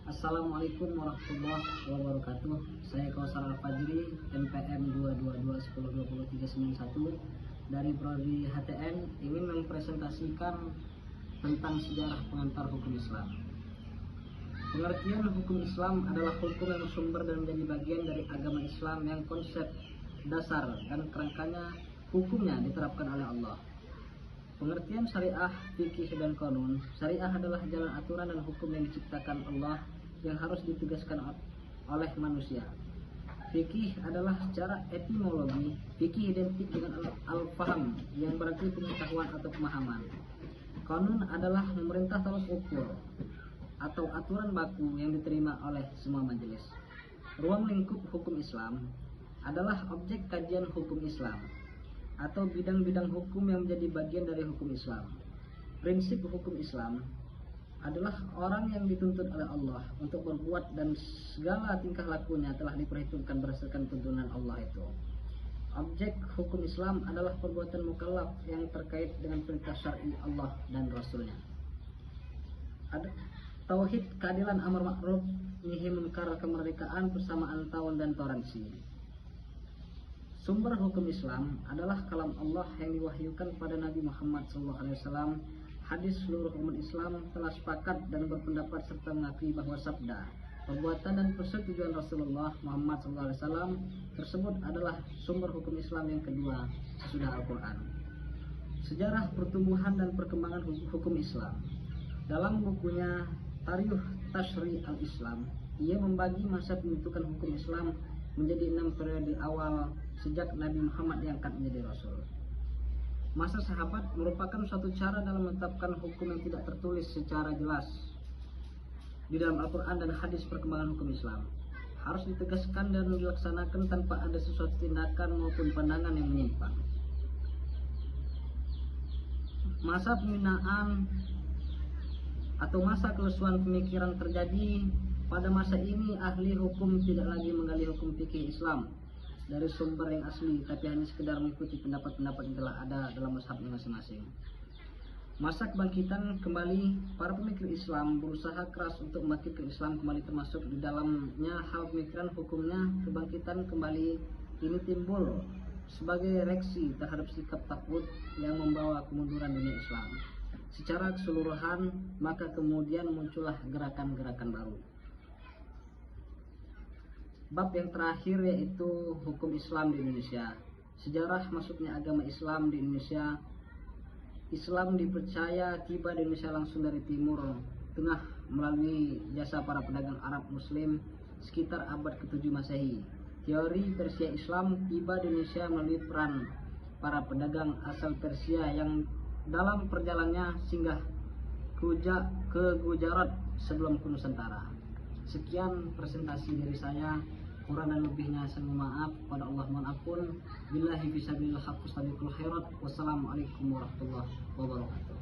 Assalamualaikum warahmatullahi wabarakatuh. Saya Kausar Al-Fajri, NPM 222102391 dari Prodi HTN, ingin mempresentasikan tentang sejarah pengantar hukum Islam. Pengertian hukum Islam adalah hukum yang bersumber dan menjadi bagian dari agama Islam yang konsep dasar dan kerangkanya hukumnya diterapkan oleh Allah. Pengertian syariah, fikih, dan qanun. Syariah adalah jalan aturan dan hukum yang diciptakan Allah yang harus ditegaskan oleh manusia. Fikih adalah secara etimologi. Fikih identik dengan al-faham yang berarti pengetahuan atau pemahaman. Qanun adalah memerintah tolak ukur atau aturan baku yang diterima oleh semua majelis. Ruang lingkup hukum Islam adalah objek kajian hukum Islam atau bidang-bidang hukum yang menjadi bagian dari hukum Islam. Prinsip hukum Islam adalah orang yang dituntut oleh Allah untuk berbuat dan segala tingkah lakunya telah diperhitungkan berdasarkan tuntunan Allah itu. Objek hukum Islam adalah perbuatan mukallaf yang terkait dengan perintah syar'i Allah dan Rasulnya. Ada tauhid, keadilan, amar ma'ruf, nahi munkar, kemerdekaan, persamaan tahun, dan toleransi. Sumber hukum Islam adalah kalam Allah yang diwahyukan pada Nabi Muhammad SAW. Hadis seluruh umat Islam telah sepakat dan berpendapat serta mengakui bahwa sabda, perbuatan, dan persetujuan Rasulullah Muhammad SAW tersebut adalah sumber hukum Islam yang kedua sesudah Al-Quran. Sejarah pertumbuhan dan perkembangan hukum Islam. Dalam bukunya Tarikh Tashri' al-Islam, ia membagi masa pembentukan hukum Islam menjadi 6 periode awal sejak Nabi Muhammad diangkat menjadi Rasul. Masa sahabat merupakan suatu cara dalam menetapkan hukum yang tidak tertulis secara jelas di dalam Al-Quran dan hadis. Perkembangan hukum Islam harus ditegaskan dan dilaksanakan tanpa ada sesuatu tindakan maupun pandangan yang menyimpang. Masa pembinaan atau masa kelesuan pemikiran terjadi. Pada masa ini ahli hukum tidak lagi menggali hukum fikih Islam dari sumber yang asli, tapi hanya sekedar mengikuti pendapat-pendapat yang telah ada dalam mazhabnya masing-masing. Masa kebangkitan kembali, para pemikir Islam berusaha keras untuk membangkitkan Islam kembali, termasuk di dalamnya hal pemikiran hukumnya. Kebangkitan kembali ini timbul sebagai reaksi terhadap sikap takwut yang membawa kemunduran dunia Islam secara keseluruhan, maka kemudian muncullah gerakan-gerakan baru. Bab yang terakhir yaitu hukum Islam di Indonesia. Sejarah masuknya agama Islam di Indonesia. Islam dipercaya tiba di Indonesia langsung dari Timur Tengah melalui jasa para pedagang Arab Muslim sekitar abad ke-7 Masehi. Teori Persia Islam tiba di Indonesia melalui peran para pedagang asal Persia yang dalam perjalanannya singgah ke Gujarat sebelum ke Nusantara. Sekian presentasi dari saya. Kurang dan lebihnya saya mohon maaf, pada Allah mohon ampun. Billahi fisabilillah haqqus tabiqul khairat. Wassalamualaikum warahmatullahi wabarakatuh.